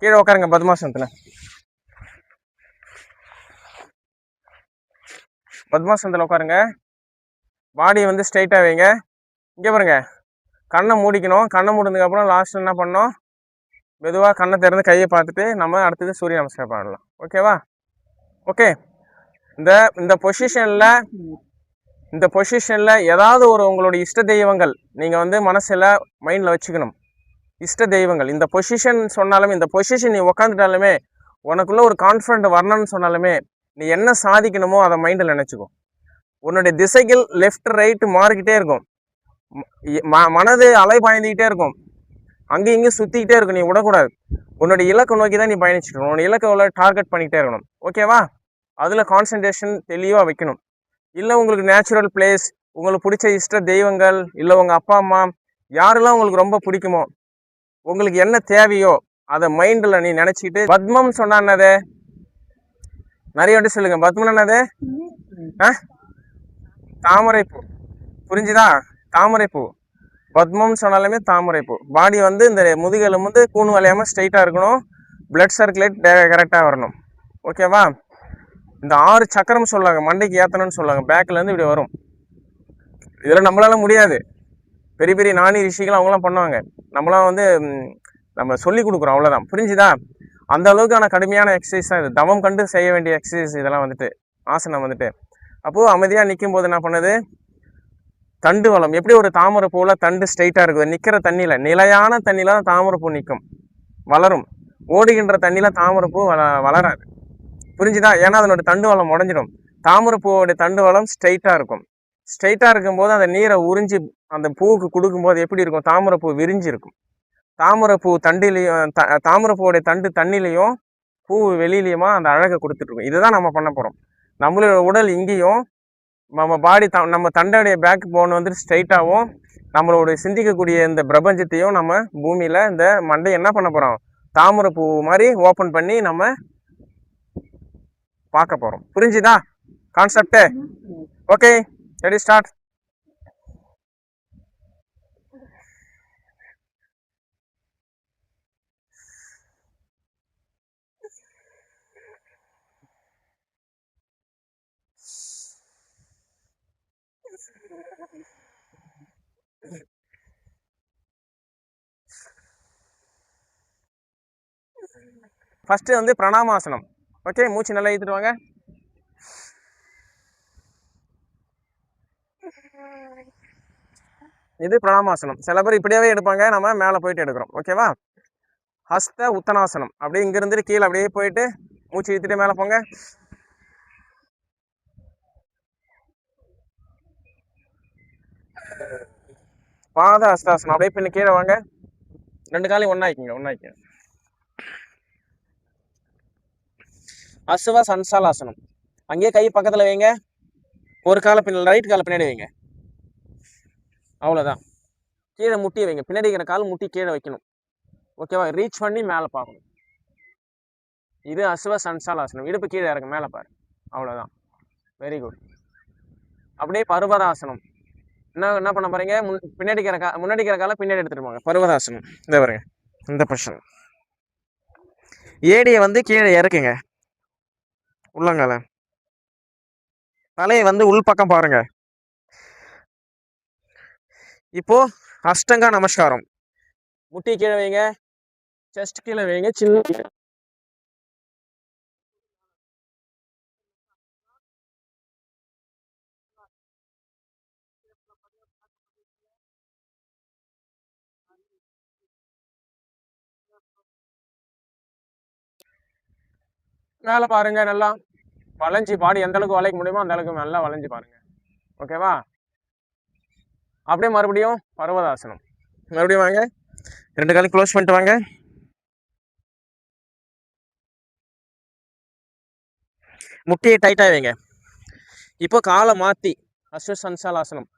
கீழே உட்காருங்க பத்மாசனத்துல. பத்மாசனத்துல உட்காருங்க. பாடியை வந்து ஸ்ட்ரைட்டாக வைங்க. இங்கே பாருங்க, கண்ணை மூடிக்கணும். கண்ணை மூடினதுக்கப்புறம் லாஸ்ட் என்ன பண்ணணும், மெதுவாக கண்ணை திறந்து கையை பார்த்துட்டு நம்ம அடுத்தது சூரிய நமஸ்காரம் பண்ணலாம். ஓகேவா? ஓகே. இந்த இந்த பொசிஷனில் ஏதாவது ஒரு உங்களுடைய இஷ்ட தெய்வங்கள் நீங்கள் வந்து மனசில் மைண்டில் வச்சுக்கணும். இஷ்ட தெய்வங்கள் இந்த பொசிஷன் சொன்னாலுமே, இந்த பொசிஷன் நீ உக்காந்துட்டாலுமே உனக்குள்ள ஒரு கான்ஃபிடென்ட் வரணும்னு சொன்னாலுமே நீ என்ன சாதிக்கணுமோ அதை மைண்டில் நினச்சிக்கோ. உன்னுடைய திசைகள் லெஃப்ட் ரைட்டு மாறிக்கிட்டே இருக்கும். மனது அலை பாய்ந்துக்கிட்டே இருக்கும். அங்கேயும் இங்கேயும் சுற்றிக்கிட்டே இருக்கும். நீ விடக்கூடாது. உன்னுடைய இலக்கை நோக்கி தான் நீ பயணிச்சுக்கணும். உன்னோட இலக்கை டார்கெட் பண்ணிக்கிட்டே இருக்கணும். ஓகேவா? அதில் கான்சன்ட்ரேஷன் தெளிவாக வைக்கணும். இல்லை உங்களுக்கு நேச்சுரல் பிளேஸ், உங்களுக்கு பிடிச்ச இஷ்ட தெய்வங்கள், இல்லை உங்கள் அப்பா அம்மா யாரெல்லாம் உங்களுக்கு ரொம்ப பிடிக்குமோ, உங்களுக்கு என்ன தேவையோ அதை மைண்டில் நீ நினச்சிக்கிட்டு பத்மம் சொன்னானதே நிறைய வாட்டி சொல்லுங்க. பத்மம் என்னது? தாமரைப்பூ. புரிஞ்சுதா? தாமரைப்பூ. பத்மம் சொன்னாலுமே தாமரைப்பூ. பாடி வந்து இந்த முதுகெலும்பு வந்து கூணு வளையாமல் ஸ்ட்ரைட்டாக இருக்கணும். பிளட் சர்க்குலேட் கரெக்டாக வரணும். ஓகேவா? இந்த 6 சக்கரம் சொல்லுவாங்க, மண்டைக்கு ஏற்றணும்னு சொல்லுவாங்க. பேக்லேருந்து இப்படி வரும். இதெல்லாம் நம்மளால முடியாது. பெரிய பெரிய ஞானி ரிஷிகள் அவங்களாம் பண்ணுவாங்க. நம்மளாம் வந்து நம்ம சொல்லி கொடுக்குறோம், அவ்வளோதான். புரிஞ்சுதா? அந்த அளவுக்கான கடுமையான எக்ஸசைஸ் தான் இது. தவம் கண்டு செய்ய வேண்டிய எக்ஸசைஸ் இதெல்லாம் வந்துட்டு, ஆசனம் வந்துட்டு. அப்போது அமைதியாக நிற்கும் போது என்ன பண்ணுது, தண்டு வளம் எப்படி ஒரு தாமரை பூவில் தண்டு ஸ்ட்ரைட்டாக இருக்குது. நிற்கிற தண்ணியில், நிலையான தண்ணியில் தான் தாமரை பூ நிற்கும், வளரும். ஓடுகின்ற தண்ணியில் தாமரை பூ வளராது. புரிஞ்சுதா? ஏன்னா அதனோட தண்டு வளம் உடஞ்சிடும். தாமரை பூவோடைய தண்டு வளம் ஸ்ட்ரைட்டாக இருக்கும். ஸ்ட்ரைட்டாக இருக்கும்போது அந்த நீரை உறிஞ்சி அந்த பூவுக்கு கொடுக்கும்போது எப்படி இருக்கும், தாமரை பூ விரிஞ்சு இருக்கும். தாமரை பூ தண்டிலையும் தாமரை பூவோடைய தண்டு தண்ணிலையும் பூ வெளியிலையுமா அந்த அழகை கொடுத்துட்ருக்கும். இதுதான் நம்ம பண்ண போகிறோம். நம்மளோட உடல் இங்கேயும் நம்ம பாடி நம்ம தண்டையுடைய பேக் போன் வந்துட்டு ஸ்ட்ரைட்டாகவும், நம்மளோட சிந்திக்கக்கூடிய இந்த பிரபஞ்சத்தையும் நம்ம பூமியில் இந்த மண்டை என்ன பண்ண போகிறோம், தாமரை பூ மாதிரி ஓப்பன் பண்ணி நம்ம பார்க்க போகிறோம். புரிஞ்சுதா concept? Okay, ready, start. First வந்து பிரணாமாசனம். ஓகே, மூச்சு நல்லா இழுத்துட்டு வாங்க. இது பிரணாமாசனம். சில பேர் இப்படியாவே எடுப்பாங்க, நம்ம மேலே போயிட்டு எடுக்கிறோம். ஓகேவா? ஹஸ்த உத்தனாசனம். அப்படியே இங்கிருந்து கீழே அப்படியே போயிட்டு மூச்சு இழுத்துட்டு மேலே போங்க. பாத ஹஸ்தாசனம். அப்படியே பின்ன கீழே வாங்க. 2 காலையும் ஒன்னாய்க்குங்க. அசுவ சன்சாலாசனம். அங்கேயே கை பக்கத்தில் வைங்க. ஒரு காலை பின்னாடி, ரைட் காலை பின்னாடி வைங்க. அவ்வளோதான். கீழே முட்டி வைங்க. பின்னாடி இருக்கிற கால் முட்டி கீழே வைக்கணும். ஓகேவா? ரீச் பண்ணி மேலே பார்க்கணும். இது அசுவ சன்சாலாசனம். இடுப்பு கீழே இறங்க, மேலே பாரு. அவ்வளோதான். Very good. அப்படியே பர்வதாசனம். என்ன பண்ண போறீங்க, முன்னாடி இருக்கிற காலை பின்னாடி எடுத்துட்டு போங்க. பர்வதாசனம். இந்த பாருங்க, இந்த பொசிஷன். ஏடியை வந்து கீழே இறக்குங்க, உள்ளங்கால. தலையை வந்து உள்பக்கம் பாருங்க. இப்போ அஷ்டங்கா நமஸ்காரம். முட்டி கீழே வைங்க, செஸ்ட் கீழே வைங்க. சின்ன மேலே பாருங்க. நல்லா வளைஞ்சி, பாடி எந்த அளவுக்கு வளைக்க முடியுமோ அந்த அளவுக்கு நல்லா வளைஞ்சி பாருங்க. ஓகேவா? அப்படியே மறுபடியும் பர்வதாசனம். மறுபடியும் வாங்க, 2 காலையும் க்ளோஸ் பண்ணிட்டு வாங்க. முட்டியை டைட்டாக வைங்க. இப்போ காலை மாற்றி அஸ்வசன்சாலாசனம்.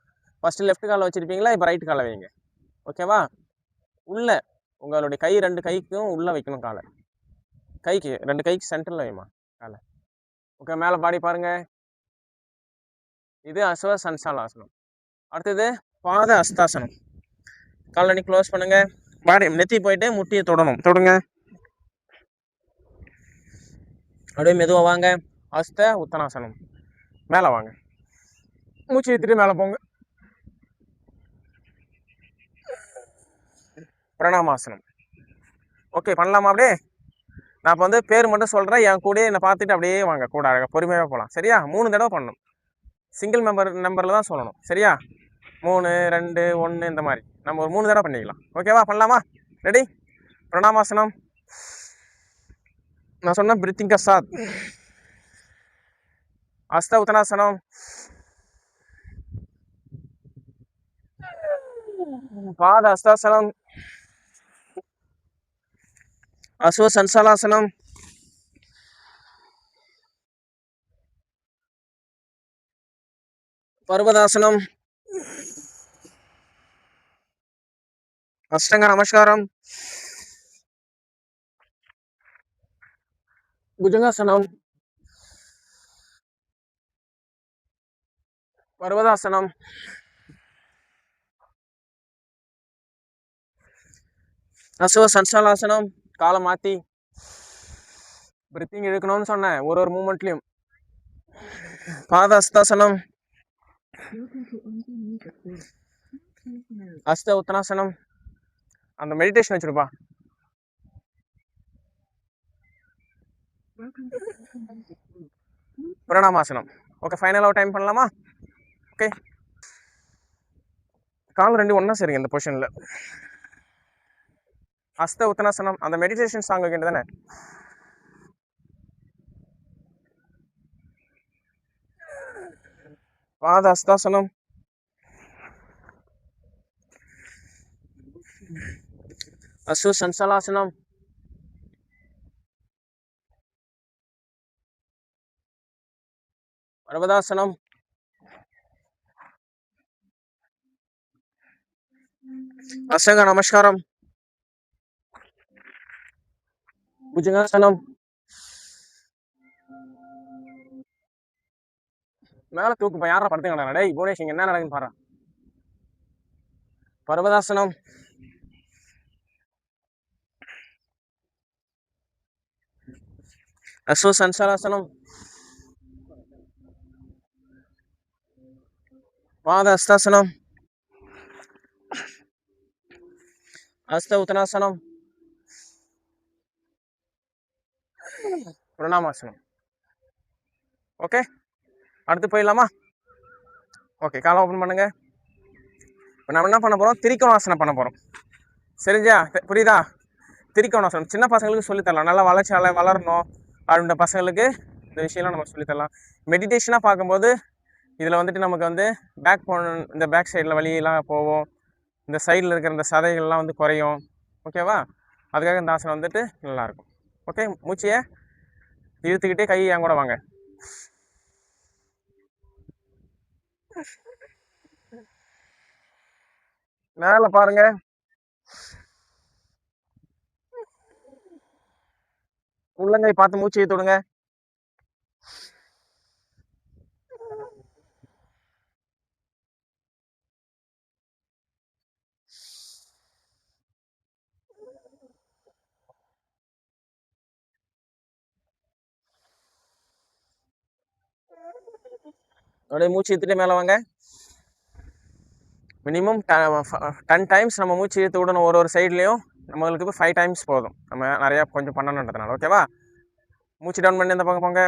ஃபர்ஸ்ட் லெஃப்ட் காலை வச்சிருப்பீங்களா, இப்போ ரைட் காலை வைங்க. ஓகேவா? உள்ள உங்களுடைய கை 2 கைக்கும் உள்ள வைக்கணும். காலை கைக்கு 2 கைக்கு சென்டரில் வைமா காலை. ஓகே, மேலே பாடி பாருங்க. இது அஸ்வ சன்சாலாசனம். அடுத்தது பாத அஸ்தாசனம். காலனி க்ளோஸ் பண்ணுங்க. பாடி நெத்தி போயிட்டு முட்டியை தொடுங்க. அப்படியே மெதுவாக வாங்க. ஹஸ்த உத்தனாசனம். மேலே வாங்க. மூச்சு இழுத்துட்டு மேலே போங்க. பிரணாமாசனம். ஓகே, பண்ணலாமா? அப்படியே நான் இப்போ வந்து பேர் மட்டும் சொல்கிறேன். என் கூட என்னை பார்த்துட்டு அப்படியே வாங்க. கூட அழகாக பொறுமையாக போகலாம். சரியா? 3 தடவை பண்ணணும். சிங்கிள் நம்பரில் தான் சொல்லணும். சரியா? 3, 2, 1 இந்த மாதிரி நம்ம ஒரு 3 தடவை பண்ணிக்கலாம். ஓகேவா? பண்ணலாமா? ரெடி? பிரணாமாசனம். நான் சொன்ன பிரீத்திங் கசாத். ஹஸ்த உத்தனாசனம். பாத ஹஸ்தாசனம். அஸ்வ சன்சாலாசனம். பர்வதாசனம். அஷ்டங்க நமஸ்காரம். புஜங்காசனம். பர்வதாசனம். அஸ்வ சன்சாலாசனம். காலை மாற்றி பிரீத்திங் இழுக்கணும்னு சொன்னேன். ஒரு மூமெண்ட்லையும். பாத ஹஸ்தாசனம். ஹஸ்த உத்தனாசனம். அந்த மெடிடேஷன் வச்சிருப்பா. பிரணாமாசனம். ஓகே, ஃபைனலாக டைம் பண்ணலாமா? ஓகே, கால் 2 ஒன்றா சரிங்க இந்த பொசிஷனில். ஹஸ்த உத்தனாசனம். அந்த மெடிடேஷன் சாங் வைக்கிட்டு தானே. பாத ஹஸ்தாசனம். அஸ்வ சன்சாலாசனம். பர்வதாசனம். அஷ்டங்க நமஸ்காரம். புஜங்காசனம். மேலே தூக்குப்பா. யாரா படுத்துக்கடா? டேய் புவனேஷ், இங்கே என்ன நடக்குன்னு பாரு. பர்வதாசனம். அஸ்வ சன்சாலாசனம். பாத ஹஸ்தாசனம். ஹஸ்த உத்தனாசனம். பிரணாமாசனம். ஓகே, அடுத்து போயிடலாமா? ஓகே, காலை ஓப்பன் பண்ணுங்க. இப்போ நம்ம என்ன பண்ண போகிறோம்? திரிகோணாசனம் பண்ண போகிறோம். சரிஞ்சா? புரியுதா? திரிகோணாசனம் சின்ன பசங்களுக்கு சொல்லித்தரலாம். நல்லா வளரணும் அப்படின்ற பசங்களுக்கு இந்த விஷயம்லாம் நம்ம சொல்லித்தரலாம். மெடிடேஷனாக பார்க்கும்போது இதில் வந்துட்டு நமக்கு வந்து இந்த பேக் சைடில் வலியெல்லாம் போகும். இந்த சைடில் இருக்கிற இந்த சதைகள்லாம் வந்து குறையும். ஓகேவா? அதுக்காக இந்த ஆசனம் வந்துட்டு நல்லாயிருக்கும். ஓகே, மூச்சியை இழுத்துக்கிட்டே கை என் கூட வாங்க. மேலே பாருங்க. உள்ளங்கை பார்த்து மூச்சு இழுத்து விடுங்க. அப்படியே மூச்சு இழுத்துட்டு மேலே வாங்க. மினிமம் 10 டைம்ஸ் நம்ம மூச்சு இழுத்து விடணும். ஒரு சைட்லேயும் நம்மளுக்கு இப்போ 5 டைம்ஸ் போதும். நம்ம நிறையா கொஞ்சம் பண்ணணுன்றதுனால. ஓகேவா? மூச்சு டவுன் பண்ணி இந்த பக்கம் போங்க.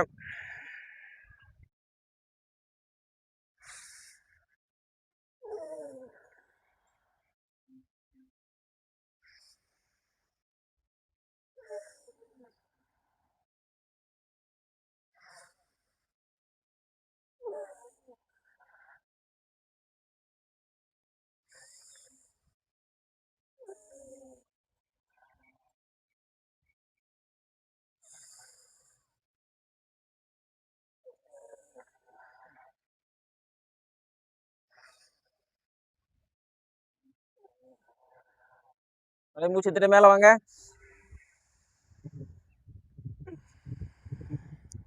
அப்படியே மூச்சு இழுத்துட்டு மேலே வாங்க.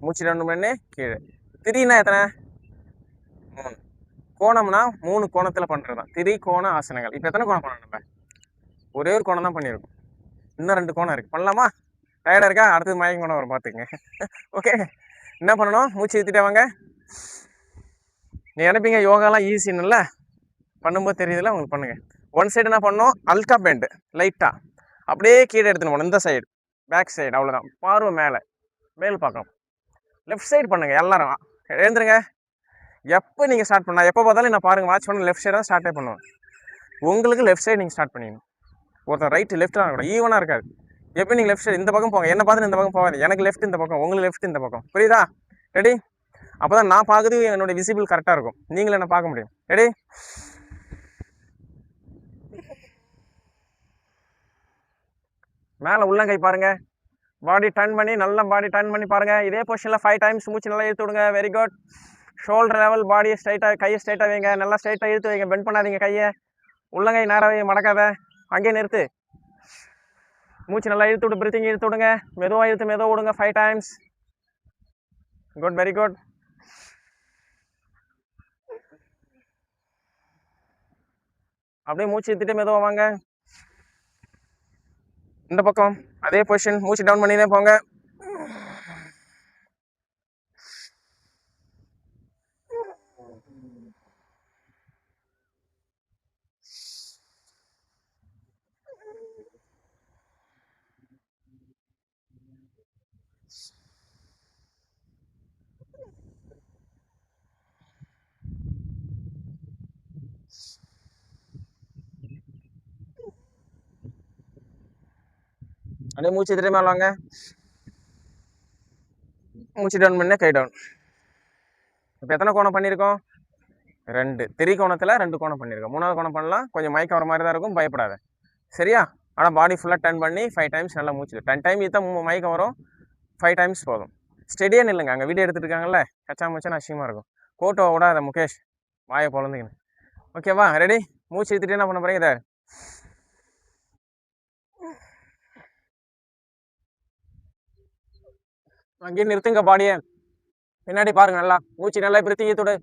மூச்சு டவுன் பண்ணி கீழே. திரினா எத்தனை? 3. கோணம்னா 3 கோணத்தில் பண்ணுறது தான் திரிகோண ஆசனங்கள். இப்போ எத்தனை கோணம் பண்ணணும்? நம்ம ஒரே ஒரு கோணம் தான் பண்ணியிருக்கோம், இன்னும் 2 கோணம் இருக்குது. பண்ணலாமா? டயர்டாக இருக்கா? அடுத்தது மயக்கம் கோணம் வரும் பார்த்துக்குங்க. ஓகே, என்ன பண்ணணும்? மூச்சு ஏற்றிட்டே வாங்க. நீ நினைப்பீங்க யோகாலாம் ஈஸின்னுல, பண்ணும்போது தெரியுதுல உங்களுக்கு. பண்ணுங்க. ஒன் சைடு என்ன பண்ணணும்? அல்கா பெண்ட் லைட்டாக அப்படியே கீழே எடுத்துன்னு போகணும். இந்த சைடு பேக் சைடு, அவ்வளோதான். பார்வை மேலே, மேல் பார்க்கணும். லெஃப்ட் சைடு பண்ணுங்க எல்லாரும். எழுந்துருங்க. எப்போ நீங்கள் ஸ்டார்ட் பண்ணா, எப்போ பார்த்தாலும் நான் பாருங்கள், வாட்ச் பண்ண லெஃப்ட் சைடு தான் ஸ்டார்ட்டே பண்ணுவேன். உங்களுக்கு லெஃப்ட் சைடு நீங்கள் ஸ்டார்ட் பண்ணிடணும். ஒருத்தர் ரைட்டு லெஃப்ட் தான் இருக்கணும், ஈவனாக இருக்காது. எப்போ நீங்கள் லெஃப்ட் சைடு இந்த பக்கம் போங்க, என்ன பார்த்து இந்த பக்கம் போகாது. எனக்கு லெஃப்ட் இந்த பக்கம், உங்களுக்கு லெஃப்ட் இந்த பக்கம். புரியுதா? ரெடி? அப்போ தான் நான் பார்க்குறது என்னோட விசிபிள் கரெக்டாக இருக்கும், நீங்களும் என்ன பார்க்க முடியும். ரெடி? மேலே உள்ளங்கை பாருங்க, பாடி டர்ன் பண்ணி, நல்லா பாடி டர்ன் பண்ணி பாருங்க. இதே பொசிஷனில் 5 டைம்ஸ் மூச்சு நல்லா இழுத்து விடுங்க. Very good. ஷோல்டர் லெவல், பாடியை ஸ்ட்ரைட்டாக, கையை ஸ்ட்ரைட்டாக வைங்க. நல்லா ஸ்ட்ரைட்டாக இழுத்து வைங்க, பெண்ட் பண்ணாதீங்க கையை. உள்ளங்கை நேராக மடக்காத, அங்கேயே நிறுத்து. மூச்சு நல்லா இழுத்து விடு, பிரீத்திங் இழுத்து விடுங்க. மெதுவாக இழுத்து மெதுவாக விடுங்க. 5 டைம்ஸ். Good, very good. அப்படியே மூச்சு இழுத்துட்டு மெதுவாக வாங்க. இந்த பக்கம் அதே பொசிஷன், மூச்சு டவுன் பண்ணினே போங்க. அப்படியே மூச்சு திரும்பி மேலே வாங்க. மூச்சு டவுன் பண்ண, கை டவுன். இப்போ எத்தனை கோணம் பண்ணியிருக்கோம்? 2. திரிகோணத்தில் 2 கோணம் பண்ணியிருக்கோம். 3வது கோணம் பண்ணலாம், கொஞ்சம் மயக்கம் வர மாதிரி தான் இருக்கும், பயப்படாத. சரியா? ஆனால் பாடி ஃபுல்லாக டர்ன் பண்ணி 5 டைம்ஸ் நல்லா மூச்சு. 10 டைம் இதான் மயக்கம் வரும், 5 டைம்ஸ் போதும். ஸ்டெடியாக நில்லுங்க. அங்கே வீடியோ எடுத்துட்டு இருக்காங்கல்ல, கச்சா முச்சான்னு அசியமாக இருக்கும். கோட்டோ விடாத முகேஷ், வாயை பொழந்துக்கணும். ஓகேவா? ரெடி? மூச்சு எடுத்துட்டு என்ன பண்ண போறீங்க? இதை அங்கேயே நிறுத்துங்க பாடியை. பின்னாடி பாருங்க, நல்லா மூச்சு நல்லா பிரத்தி ஈத்துடு.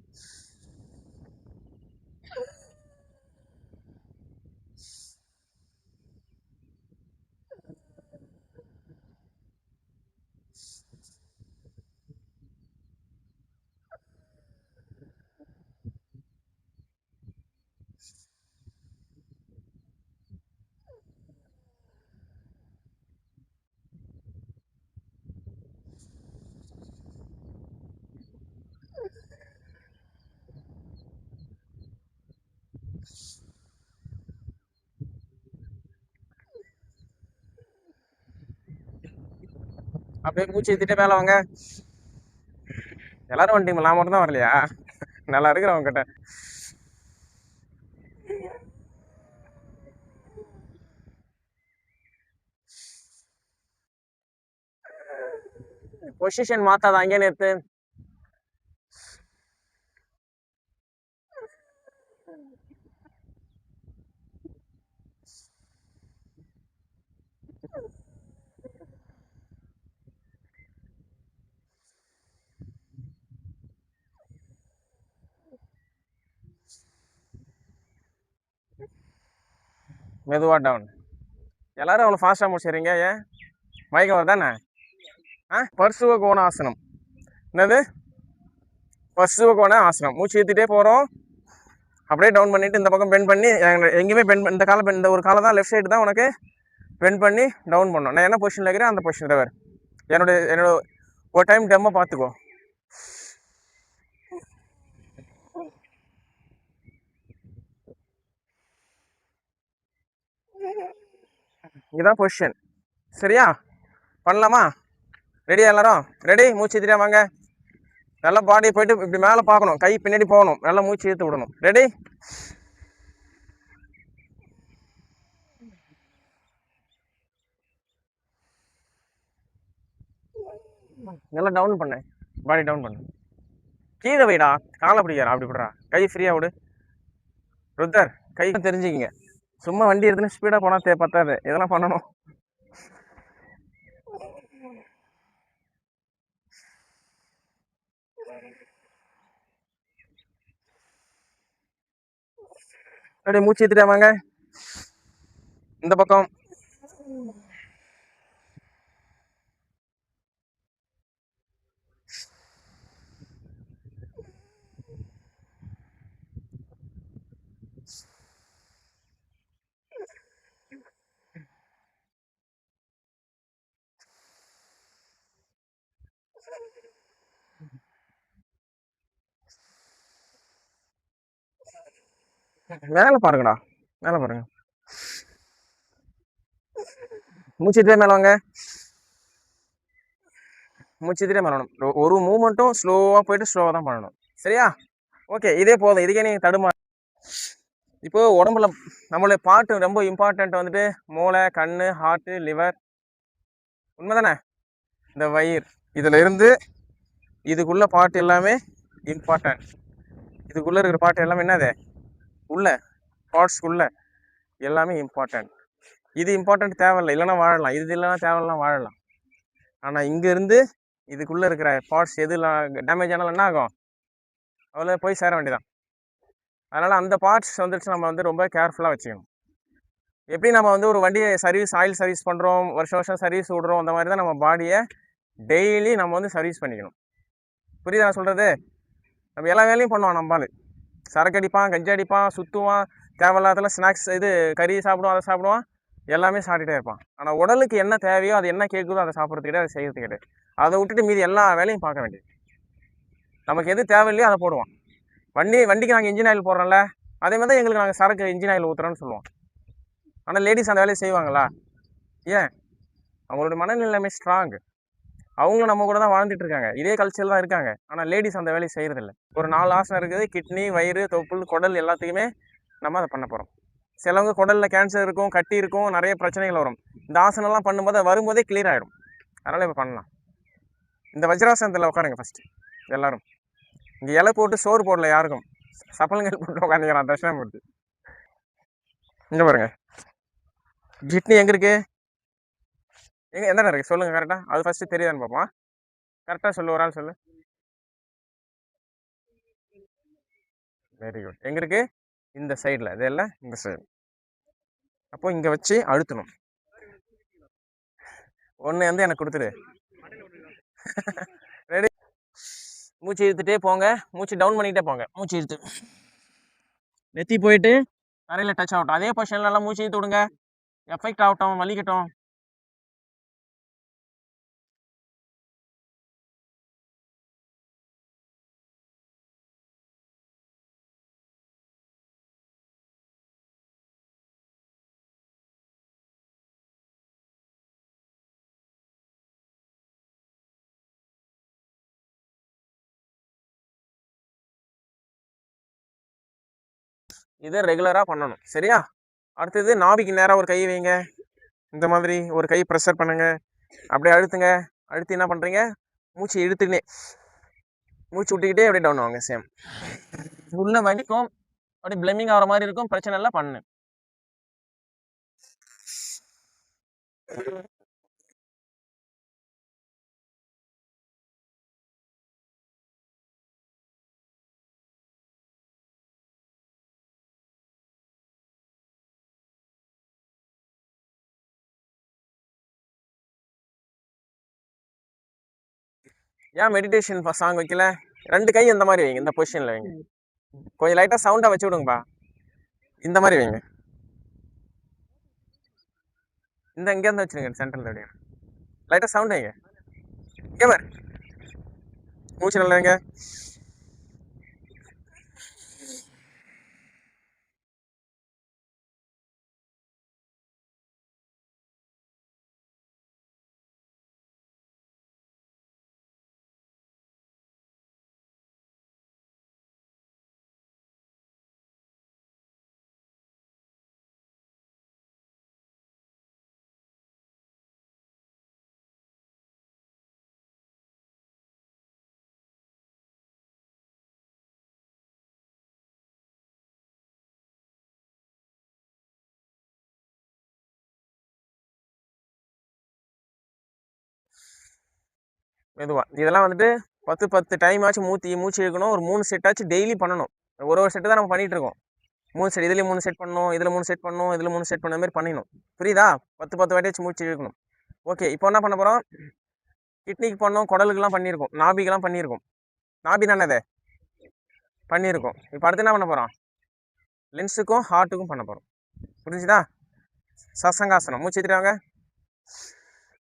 அப்படியே மூச்சு ஏற்றிட்டே மேலே வாங்க. எல்லாரும் வந்துட்டீங்களா? நான் மட்டும் தான் வரலையா? நல்லா இருக்கிறவங்க கிட்ட. பொசிஷன் மாத்தாத, அங்கே நிறுத்து. மெதுவாக டவுன். எல்லாரும் அவ்வளோ ஃபாஸ்ட்டாக முடிச்சிடுறீங்க, ஏன்? மயக்கம் வருதானே? பர்சுவ கோண ஆசனம். என்னது? பர்சுவ கோண ஆசனம். மூச்சு ஏற்றிட்டே போகிறோம், அப்படியே டவுன் பண்ணிவிட்டு இந்த பக்கம் பெண்ட் பண்ணி, எங்கேயுமே பெண்ட், இந்த காலை இந்த ஒரு காலை தான், லெஃப்ட் சைடு தான் உனக்கு பெண்ட் பண்ணி டவுன் பண்ணணும். நான் என்ன பொசிஷனில் இருக்கிறேன் அந்த பொசிஷன் வேறு. என்னோட ஒரு டைம் டெம்மோ பார்த்துக்கோ. இதுதான் பொசிஷன். சரியா? பண்ணலாமா? ரெடியா எல்லாரும்? ரெடி? மூச்சு ஏற்றிட்டே வாங்க. நல்லா பாடி போயிட்டு இப்படி மேலே பார்க்கணும், கை பின்னாடி போகணும், நல்லா மூச்சு ஏற்று விடணும். ரெடி? நல்லா டவுன் பண்ணு, பாடி டவுன் பண்ணு. கீழே வைடா, காலை பிடிக்கிறா, அப்படி விடுறா, கை ஃப்ரீயாக விடு. ருத்தர், கை தெரிஞ்சுக்கிங்க. சும்மா வண்டி எடுத்துன்னு ஸ்பீடாக போனால் பத்தாது, இதெல்லாம் பண்ணணும். அப்படியே மூச்சு ஏற்றிட்டே வாங்க. இந்த பக்கம் மேல பாருங்கடா, மேல பாருங்க. மூச்சுட்டே மேல வாங்க, மூச்சுட்டே மேல வரணும். ஒரு மூமெண்ட்டும் ஸ்லோவா போயிட்டு ஸ்லோவா தான் பண்ணணும். சரியா? ஓகே, இதே போதும். இதுக்கே நீங்க தடுமா. இப்போ உடம்புல நம்மளுடைய பார்ட் ரொம்ப இம்பார்ட்டன்ட் வந்துட்டு மூளை, கண்ணு, ஹார்ட், லிவர். உண்மைதானே? இந்த வயிறு இதுல இருந்து இதுக்குள்ள பார்ட் எல்லாமே இம்பார்ட்டன்ட். இதுக்குள்ள இருக்கிற பார்ட் எல்லாமே என்னது உள்ள பார்ட்ஸ்க்குள்ள எல்லாமே இம்பார்ட்டன்ட். இது இம்பார்ட்டன்ட் தேவையில்லை, இல்லைன்னா வாழலாம். இது இல்லைன்னா தேவையில்லாம் வாழலாம். ஆனால் இங்க இருந்து இதுக்குள்ள இருக்கிற பார்ட்ஸ் எது டேமேஜ் ஆனாலும் என்ன ஆகும்? அவ்வளோ போய் சேர வேண்டியதான். அதனால அந்த பார்ட்ஸ் வந்துட்டு நம்ம வந்து ரொம்ப கேர்ஃபுல்லாக வச்சுக்கணும். எப்படி நம்ம வந்து ஒரு வண்டியை சர்வீஸ், ஆயில் சர்வீஸ் பண்ணுறோம், வருஷம் வருஷம் சர்வீஸ் விடுறோம், அந்த மாதிரி தான் நம்ம பாடியை டெய்லி நம்ம வந்து சர்வீஸ் பண்ணிக்கணும். புரியுதா நான் சொல்கிறது? நம்ம எல்லா வேலையும் பண்ணுவான். நம்மளால் சரக்கு அடிப்பான், கஞ்சி அடிப்பான், சுற்றுவான், தேவையில்லாதல ஸ்நாக்ஸ், இது கறி சாப்பிடுவான், அதை சாப்பிடுவான், எல்லாமே சாப்பிட்டுட்டே இருப்பான். ஆனால் உடலுக்கு என்ன தேவையோ, அது என்ன கேட்குதோ அதை சாப்பிட்றது கிடையாது, அதை செய்யறது கிடையாது. அதை விட்டுட்டு மீதி எல்லா வேலையும் பார்க்க வேண்டியது. நமக்கு எது தேவையில்லையோ அதை போடுவான். வண்டிக்கு நாங்கள் இன்ஜின் ஆயில் போடுறோம்ல, அதே மாதிரி தான் எங்களுக்கு நாங்கள் சரக்கு இன்ஜின் ஆயில் ஊற்றுறோன்னு சொல்லுவோம். ஆனால் லேடிஸ் அந்த வேலையை செய்வாங்களா? ஏன்? அவங்களோட மனநிலைமை ஸ்ட்ராங். அவங்களும் நம்ம கூட தான் வாழ்ந்துட்டு இருக்காங்க, இதே கல்ச்சர் தான் இருக்காங்க. ஆனால் லேடிஸ் அந்த வேலையை செய்யறதில்ல. ஒரு 4 ஆசனம் இருக்குது, கிட்னி, வயிறு, தொப்புள், குடல் எல்லாத்துக்குமே நம்ம அதை பண்ண போகிறோம். சிலவங்க குடலில் கேன்சர் இருக்கும், கட்டி இருக்கும், நிறைய பிரச்சனைகள் வரும். இந்த ஆசனம்லாம் பண்ணும்போது வரும்போதே கிளியர் ஆகிடும். அதனால் இப்போ பண்ணலாம். இந்த வஜ்ராசனத்தில் உட்காருங்க ஃபஸ்ட்டு எல்லாரும். இங்கே இலை போட்டு சோறு போடல யாருக்கும், சப்பலங்கள் போட்டு உட்காந்துக்கிறான் தட்சிணாமூர்த்தி. இங்கே பாருங்க, கிட்னி எங்கே இருக்கு? எங்கே எந்த இருக்குது சொல்லுங்கள் கரெக்டாக. அது ஃபஸ்ட்டு தெரியாதுன்னு பார்ப்போம். கரெக்டாக சொல்லு, ஒரு ஆள் சொல்லு. Very good. எங்கே இருக்குது? இந்த சைடில். இதெல்லாம் இந்த சைடு. அப்போ இங்கே வச்சு அழுத்தணும். ஒன்று வந்து எனக்கு கொடுத்துரு. ரெடி? மூச்சு இழுத்துட்டே போங்க, மூச்சு டவுன் பண்ணிக்கிட்டே போங்க. மூச்சு இழுத்து நெத்தி போயிட்டு தரையில் டச் ஆகட்டும். அதே பொசிஷன்ல எல்லாம் மூச்சு இழுத்து விடுங்க, எஃபெக்ட் ஆகட்டும், வலிக்கட்டும். இதை ரெகுலராக பண்ணணும். சரியா? அடுத்தது நாபிக்கு நேராக ஒரு கை வைங்க. இந்த மாதிரி ஒரு கை ப்ரெஷர் பண்ணுங்க, அப்படியே அழுத்துங்க. அழுத்தி என்ன பண்ணுறீங்க? மூச்சு இழுத்துக்கினே மூச்சு விட்டுக்கிட்டே அப்படியே டவுன் ஆகுங்க. சேம் உள்ள வலிக்கும், அப்படியே பிளமிங் ஆகிற மாதிரி இருக்கும். பிரச்சனை இல்லை, பண்ணு. ஏன் மெடிடேஷன் சாங் வைக்கல? 2 கை இந்த மாதிரி வைங்க, இந்த பொசிஷனில் வைங்க. கொஞ்சம் லைட்டாக சவுண்டாக வச்சு விடுங்கப்பா. இந்த மாதிரி வைங்க. இங்கேருந்து வச்சுருங்க, சென்டரில் வைங்க. லைட்டாக சவுண்ட் வைங்க. இங்கே பாரு, மூச்சு நல்லா வைங்க. மெதுவாக இதெல்லாம் வந்துட்டு 10 டைம் ஆச்சு மூச்சு இழுக்கணும். ஒரு 3 செட் ஆச்சு டெய்லி பண்ணணும். ஒரு செட்டு தான் நம்ம பண்ணிகிட்டு இருக்கோம். 3 செட், இதுலேயும் 3 செட் பண்ணணும், இதில் 3 செட் பண்ணணும், இதில் 3 செட் பண்ண மாதிரி பண்ணிடணும். புரியுதா? 10 வாட்டியாச்சும் மூச்சு இழுக்கணும். ஓகே, இப்போ என்ன பண்ண போகிறோம்? கிட்னிக்கு பண்ணோம், குடலுக்குலாம் பண்ணியிருக்கோம், நாபிக்கெல்லாம் பண்ணியிருக்கோம். நாபி தானே அது பண்ணியிருக்கோம். இப்போ அடுத்து என்ன பண்ண போகிறோம்? லென்ஸுக்கும் ஹார்ட்டுக்கும் பண்ண போகிறோம். புரிஞ்சுதா? சசங்காசனம். மூச்சு ஏற்றிட்டாங்க.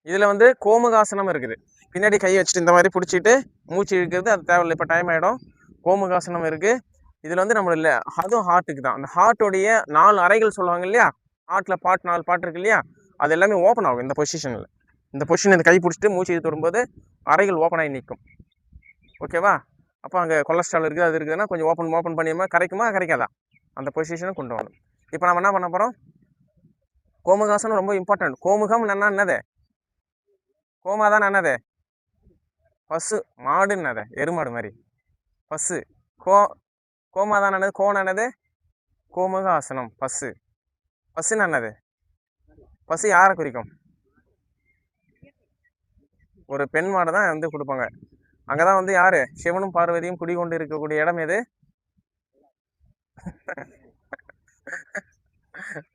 இதில் வந்து கோமுகாசனம் இருக்குது. பின்னாடி கை வச்சுட்டு இந்த மாதிரி பிடிச்சிட்டு மூச்சு இழுக்கிறது, அது தேவையில்லை, இப்போ டைம் ஆகிடும். கோமுகாசனம் இருக்குது. இதில் வந்து நம்ம இல்லை, அதுவும் ஹார்ட்டுக்கு தான். அந்த ஹார்ட்டோடைய 4 அறைகள் சொல்லுவாங்க இல்லையா, ஹார்ட்டில் 4 பாட்டு இருக்கு இல்லையா, அது எல்லாமே ஓப்பன் ஆகும் இந்த பொசிஷனில். இந்த பொசிஷன் இந்த கை பிடிச்சிட்டு மூச்சு இழுத்து வரும்போது அறைகள் ஓப்பன் ஆகி நிற்கும். ஓகேவா? அப்போ அங்கே கொலஸ்ட்ரால் இருக்குது, அது இருக்குதுன்னா கொஞ்சம் ஓப்பன் பண்ணியுமா கரைக்குமா கரைக்காதா, அந்த பொசிஷனை கொண்டு வரணும். இப்போ நம்ம என்ன பண்ண போகிறோம்? கோமுகாசனம் ரொம்ப இம்பார்ட்டன்ட். கோமுகம் என்னது? கோமா தான் என்னது? பசு. மாடுன்னு என்னது? எருமாடு மாதிரி. பசு. கோமா தான் என்னது? கோனது கோமுகாசனம். பசு. பசுன்னு என்னது? பசு யாரை குறிக்கும்? ஒரு பெண் மாடு தான் வந்து கொடுப்பாங்க. அங்கதான் வந்து யாரு? சிவனும் பார்வதியும் குடிகொண்டு இருக்கக்கூடிய இடம் எது?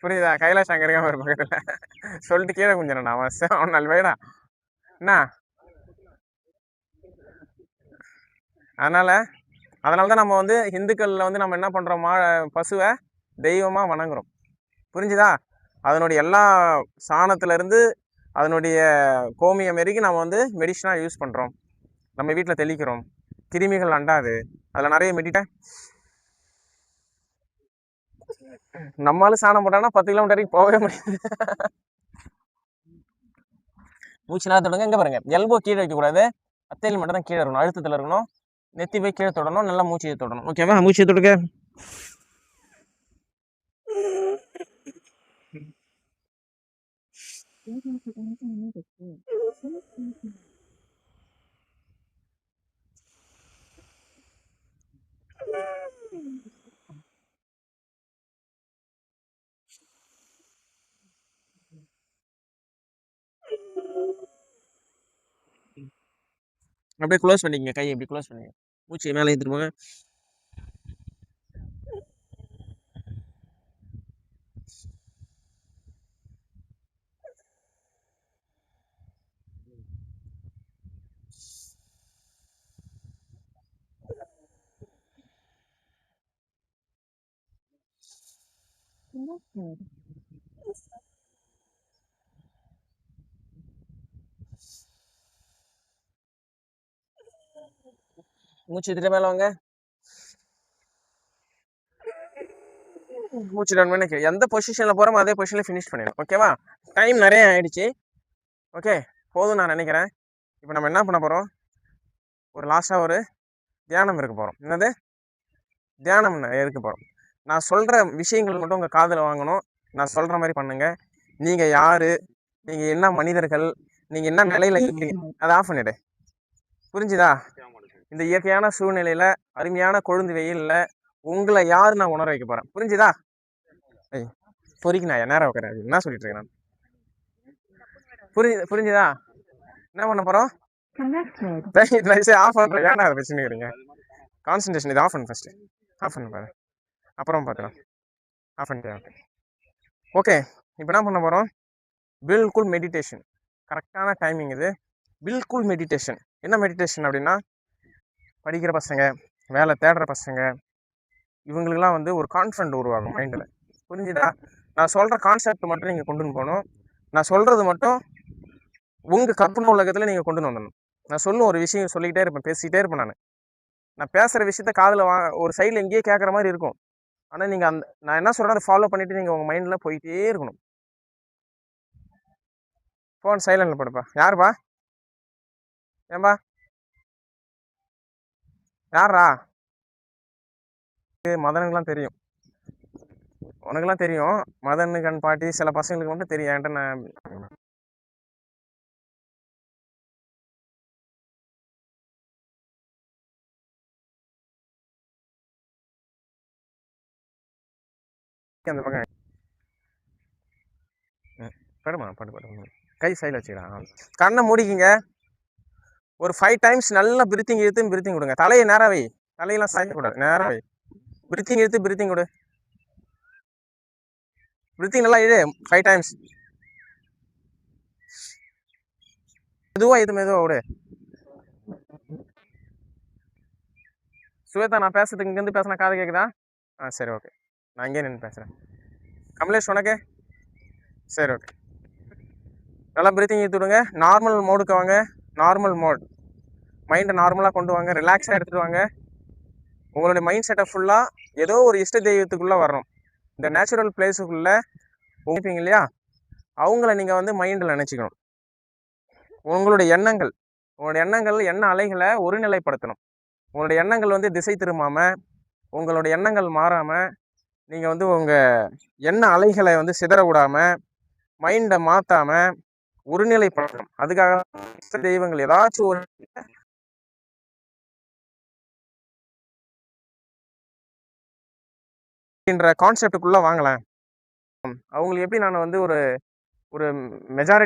புரியுதா? கைலாஷ் அங்க இருக்காம ஒரு பக்கத்துல சொல்லிட்டு கீழே குஞ்சனா அவன் நல்வேடா என்ன. அதனாலதான் நம்ம வந்து இந்துக்கள்ல வந்து நம்ம என்ன பண்றோம்? பசுவை தெய்வமா வணங்குறோம். புரிஞ்சுதா? அதனுடைய எல்லா சாணத்துல இருந்து அதனுடைய கோமியம் வரைக்கும் நம்ம வந்து மெடிசனா யூஸ் பண்றோம். நம்ம வீட்டில் தெளிக்கிறோம், கிருமிகள் அண்டாது. அதில் நிறைய நம்மளால சாணம் போட்டானா 10 கிலோமீட்டர் வரைக்கும் போகவே முடியாது. மூச்சு நேரம் தொடங்க. எங்க பாருங்க, எல்போ கீழே வைக்கக்கூடாது, அத்தையில் மட்டும் தான் கீழே இருக்கணும், அழுத்தத்தில் இருக்கணும். நெத்தி போய் கீழே தொடணும், நல்லா மூச்சு தொடணும். ஓகேவா? மூச்சு தொடுங்க. அப்படியே க்ளோஸ் பண்ணிக்கங்க, கையை இப்படி க்ளோஸ் பண்ணிங்க. மூச்சு மேலே ஏற்றிட்டு போங்க. மூச்சு எடுத்துட்டு மேலே வாங்க. மூச்சு டவுன் பண்ணி எந்த பொசிஷனில் போகிறோமோ அதே பொசிஷனில் ஃபினிஷ் பண்ணிடணும். ஓகேவா? டைம் நிறைய ஆயிடுச்சு. ஓகே, போதும் நான் நினைக்கிறேன். இப்போ நம்ம என்ன பண்ண போகிறோம்? ஒரு லாஸ்ட்டாக ஒரு தியானம் இருக்க போகிறோம். என்னது தியானம் இருக்க போகிறோம்? நான் சொல்கிற விஷயங்கள் மட்டும் உங்கள் காதில் வாங்கணும். நான் சொல்கிற மாதிரி பண்ணுங்க. நீங்கள் யார், நீங்கள் என்ன மனிதர்கள், நீங்கள் என்ன நிலையில் இருக்கீங்க, அதை ஆஃப் பண்ணிவிடு. புரிஞ்சுதா? இந்த இயற்கையான சூழ்நிலையில், அருமையான கொழுந்து வெயிலில் உங்களை யார் நான் உணர வைக்க போகிறேன். புரிஞ்சுதா? பொறிக்கு நான் நேரம் வைக்கிறேன். என்ன சொல்லிட்டு இருக்கேன் நான்? புரிஞ்சுதா? என்ன பண்ண போகிறோம்? ஆஃப் பண்ணுறேன். ஏன்னா அதை வச்சுருக்கிறீங்க கான்சன்ட்ரேஷன். இது ஆஃப் பண்ணு, ஃபஸ்ட்டு ஆஃப் பண்ணு பாரு, அப்புறம் பார்க்கலாம். ஆஃப் பண்ணிட்டேன். ஓகே, இப்போ என்ன பண்ண போகிறோம்? பில்குல் மெடிடேஷன். கரெக்டான டைமிங் இது. பில்குல் மெடிடேஷன். என்ன மெடிடேஷன் அப்படின்னா, படிக்கிற பசங்க, வேலை தேடுற பசங்க, இவங்களுக்குலாம் வந்து ஒரு கான்ஃபிடென்ட் உருவாகும் மைண்டில். புரிஞ்சுதா? நான் சொல்கிற கான்செப்ட் மட்டும் நீங்கள் கொண்டுன்னு போகணும். நான் சொல்கிறது மட்டும் உங்கள் கற்பனை உலகத்தில் நீங்கள் கொண்டு வந்துடணும். நான் சொல்லும் ஒரு விஷயம் சொல்லிக்கிட்டே இருப்பேன், பேசிக்கிட்டே இருப்பேன். நான் பேசுகிற விஷயத்த காதில் ஒரு சைடில் எங்கேயே கேட்குற மாதிரி இருக்கும். ஆனால் நீங்கள் நான் என்ன சொல்கிறேன் அதை ஃபாலோ பண்ணிவிட்டு நீங்கள் உங்கள் மைண்டில் போயிட்டே இருக்கணும். ஃபோன் சைலண்டில் போடுப்பா. யாருப்பா? ஏன்பா? யாரா? மதனுக்கெலாம் தெரியும், உனக்கெல்லாம் தெரியும். மதனுக்கன் பாட்டி சில பசங்களுக்கு மட்டும் தெரியும். என்கிட்ட நான் அந்த பக்கம் படுமா படு. கை சைடில் வச்சுக்கலாம். கண்ணை மூடிக்கிங்க. ஒரு 5 டைம்ஸ் நல்லா பிரீத்திங் இழுத்து பிரீத்திங் கொடுங்க. தலையை நேராக வை, தலையெல்லாம் சாயக்கூடாது, நேராக வை. பிரீத்திங் இழுத்து பிரீத்திங் கொடு. பிரீத்திங் நல்லா இழு 5 டைம்ஸ். மெதுவா விடு. சுவேதா, நான் பேசுறதுக்கு இங்கேருந்து பேசினா காது கேட்குதா? சரி, ஓகே. நான் இங்கே நின்று பேசுகிறேன். கமலேஷ், உனக்கு? சரி, ஓகே. நல்லா பிரீத்திங் இழுத்து விடுங்க. நார்மல் மோடுக்கு வாங்க. Normal mode. மைண்டை நார்மலாக கொண்டு வாங்க. ரிலாக்ஸாக எடுத்துகிட்டு வாங்க. உங்களுடைய மைண்ட் செட்டை ஃபுல்லாக ஏதோ ஒரு இஷ்ட தெய்வத்துக்குள்ளே வரணும். இந்த நேச்சுரல் பிளேஸுக்குள்ளே போப்பீங்க இல்லையா, அவங்கள நீங்கள் வந்து மைண்டில் நினச்சிக்கணும். உங்களுடைய எண்ணங்கள் எண்ண அலைகளை ஒருநிலைப்படுத்தணும். உங்களுடைய எண்ணங்கள் வந்து திசை திரும்பாமல், உங்களுடைய எண்ணங்கள் மாறாமல், நீங்கள் வந்து உங்கள் எண்ண அலைகளை வந்து சிதற விடாமல், மைண்டை மாற்றாமல் ஒருநிலைப்படுத்தணும். அதுக்காக தெய்வங்கள் ஏதாச்சும் ஒரு கான்செப்டுக்குள்ளே வாங்கலாம். அவங்களுக்கு எப்படி நான் வந்து ஒரு மெஜாரிட்டி